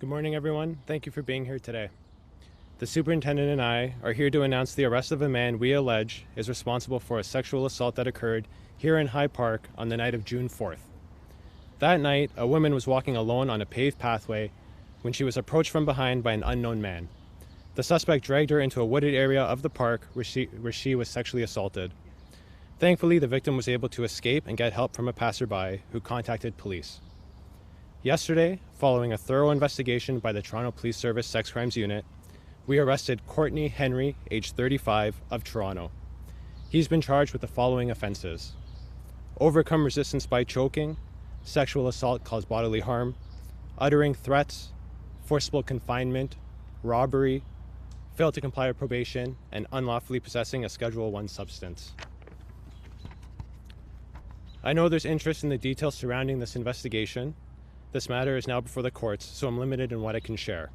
Good morning, everyone. Thank you for being here today. The superintendent and I are here to announce the arrest of a man we allege is responsible for a sexual assault that occurred here in High Park on the night of June 4th. That night, a woman was walking alone on a paved pathway when she was approached from behind by an unknown man. The suspect dragged her into a wooded area of the park where she was sexually assaulted. Thankfully, the victim was able to escape and get help from a passerby who contacted police. Yesterday, following a thorough investigation by the Toronto Police Service Sex Crimes Unit, we arrested Courtney Henry, age 35, of Toronto. He's been charged with the following offenses: overcome resistance by choking, sexual assault caused bodily harm, uttering threats, forcible confinement, robbery, failed to comply with probation, and unlawfully possessing a Schedule I substance. I know there's interest in the details surrounding this investigation. This matter is now before the courts, so I'm limited in what I can share.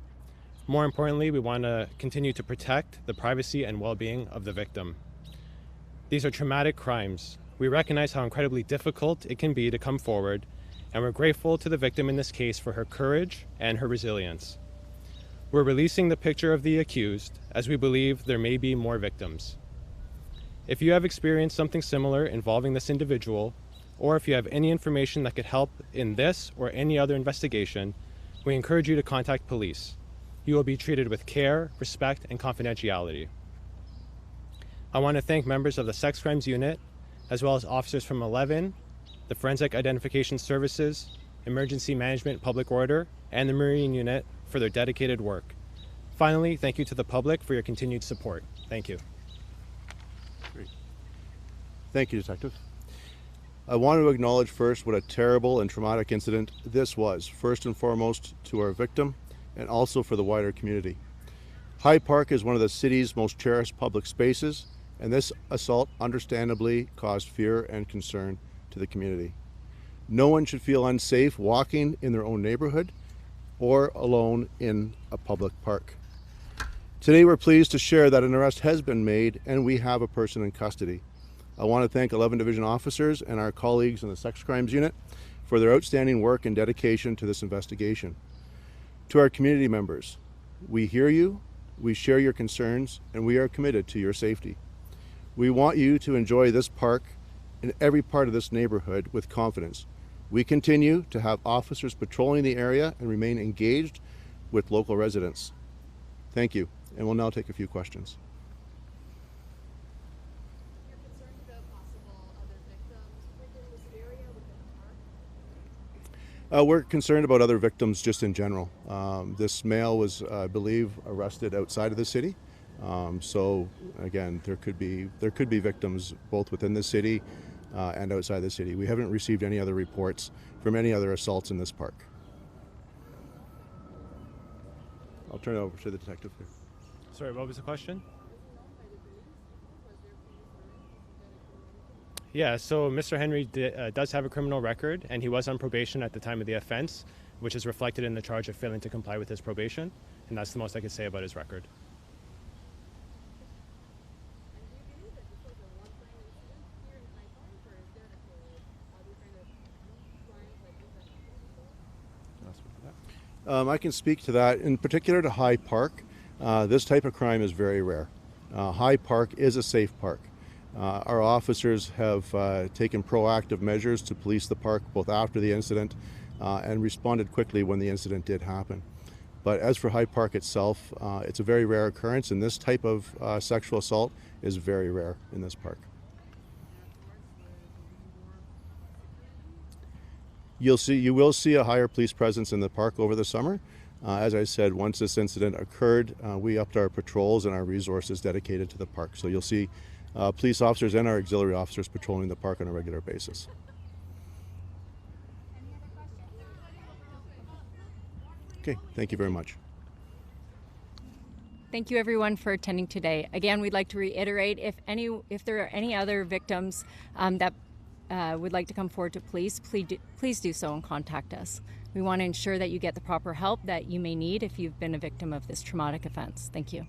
More importantly, we want to continue to protect the privacy and well-being of the victim. These are traumatic crimes. We recognize how incredibly difficult it can be to come forward, and we're grateful to the victim in this case for her courage and her resilience. We're releasing the picture of the accused, as we believe there may be more victims. If you have experienced something similar involving this individual, or if you have any information that could help in this or any other investigation, we encourage you to contact police. You will be treated with care, respect, and confidentiality. I want to thank members of the Sex Crimes Unit, as well as officers from 11, the Forensic Identification Services, Emergency Management Public Order, and the Marine Unit for their dedicated work. Finally, thank you to the public for your continued support. Thank you. Great. Thank you, Detective. I want to acknowledge first what a terrible and traumatic incident this was, first and foremost to our victim and also for the wider community. High Park is one of the city's most cherished public spaces, and this assault understandably caused fear and concern to the community. No one should feel unsafe walking in their own neighborhood or alone in a public park. Today we're pleased to share that an arrest has been made and we have a person in custody. I want to thank 11 Division officers and our colleagues in the Sex Crimes Unit for their outstanding work and dedication to this investigation. To our community members, we hear you, we share your concerns, and we are committed to your safety. We want you to enjoy this park and every part of this neighborhood with confidence. We continue to have officers patrolling the area and remain engaged with local residents. Thank you, and we'll now take a few questions. We're concerned about other victims just in general. This male was, I believe, arrested outside of the city. So again, there could be victims both within the city and outside the city. We haven't received any other reports from any other assaults in this park. I'll turn it over to the detective here. Sorry, what was the question? Yeah, so Mr. Henry does have a criminal record, and he was on probation at the time of the offense, which is reflected in the charge of failing to comply with his probation, and that's the most I could say about his record. I can speak to that. In particular to High Park, this type of crime is very rare. High Park is a safe park. Our officers have taken proactive measures to police the park both after the incident and responded quickly when the incident did happen. But as for High Park itself, it's a very rare occurrence, and this type of sexual assault is very rare in this park. You will see a higher police presence in the park over the summer. As I said, once this incident occurred, we upped our patrols and our resources dedicated to the park. So you'll see police officers and our auxiliary officers patrolling the park on a regular basis. Okay, thank you very much. Thank you everyone for attending today. Again, we'd like to reiterate if there are any other victims that would like to come forward to police, please do so and contact us. We want to ensure that you get the proper help that you may need if you've been a victim of this traumatic offense. Thank you.